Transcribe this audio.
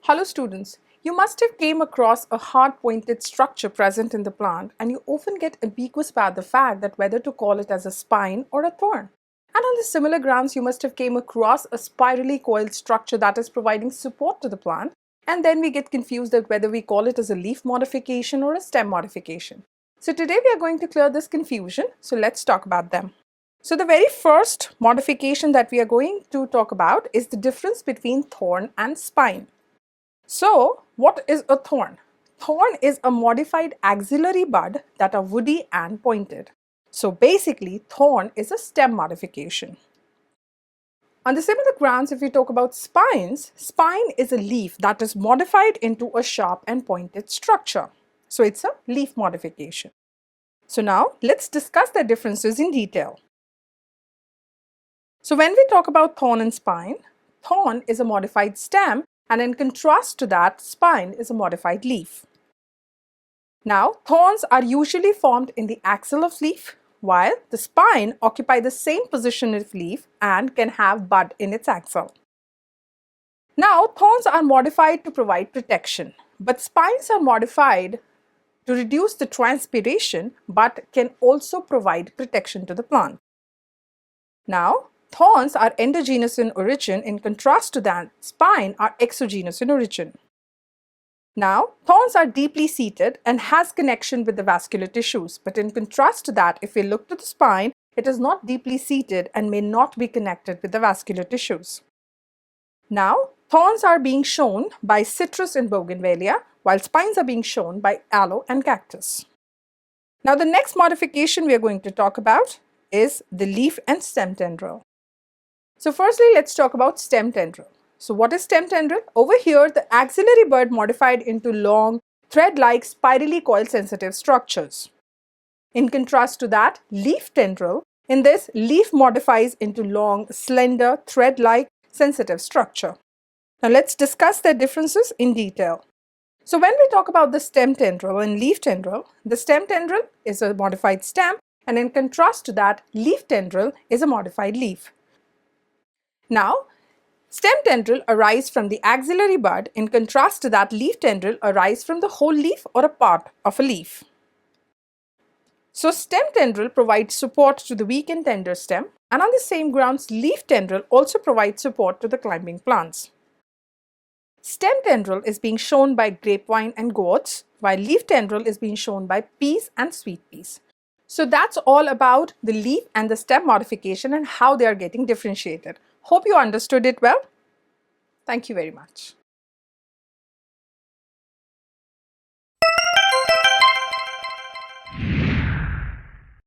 Hello students, you must have came across a hard-pointed structure present in the plant and you often get ambiguous about the fact that whether to call it as a spine or a thorn. And on the similar grounds, you must have came across a spirally coiled structure that is providing support to the plant, and then we get confused that whether we call it as a leaf modification or a stem modification. So today we are going to clear this confusion, so let's talk about them. So the very first modification that we are going to talk about is the difference between thorn and spine. So, what is a thorn? Thorn is a modified axillary bud that are woody and pointed. So basically, thorn is a stem modification. On the similar grounds, if we talk about spines, spine is a leaf that is modified into a sharp and pointed structure. So it's a leaf modification. So now let's discuss the differences in detail. So when we talk about thorn and spine, thorn is a modified stem, and in contrast to that, spine is a modified leaf. Now, thorns are usually formed in the axil of leaf, while the spine occupy the same position of leaf and can have bud in its axil. Now, thorns are modified to provide protection, but spines are modified to reduce the transpiration but can also provide protection to the plant. Now, thorns are endogenous in origin. In contrast to that, spine are exogenous in origin. Now, thorns are deeply seated and has connection with the vascular tissues. But in contrast to that, if we look to the spine, it is not deeply seated and may not be connected with the vascular tissues. Now, thorns are being shown by citrus and bougainvillea, while spines are being shown by aloe and cactus. Now, the next modification we are going to talk about is the leaf and stem tendril. So firstly, let's talk about stem tendril. So what is stem tendril? Over here, the axillary bud modified into long, thread-like, spirally coiled sensitive structures. In contrast to that, leaf tendril, in this, leaf modifies into long, slender, thread-like, sensitive structure. Now let's discuss their differences in detail. So when we talk about the stem tendril and leaf tendril, the stem tendril is a modified stem, and in contrast to that, leaf tendril is a modified leaf. Now, stem tendril arise from the axillary bud. In contrast to that, leaf tendril arise from the whole leaf or a part of a leaf. So, stem tendril provides support to the weak and tender stem, and on the same grounds, leaf tendril also provides support to the climbing plants. Stem tendril is being shown by grapevine and gourds, while leaf tendril is being shown by peas and sweet peas. So that's all about the leaf and the stem modification and how they are getting differentiated. Hope you understood it well. Thank you very much.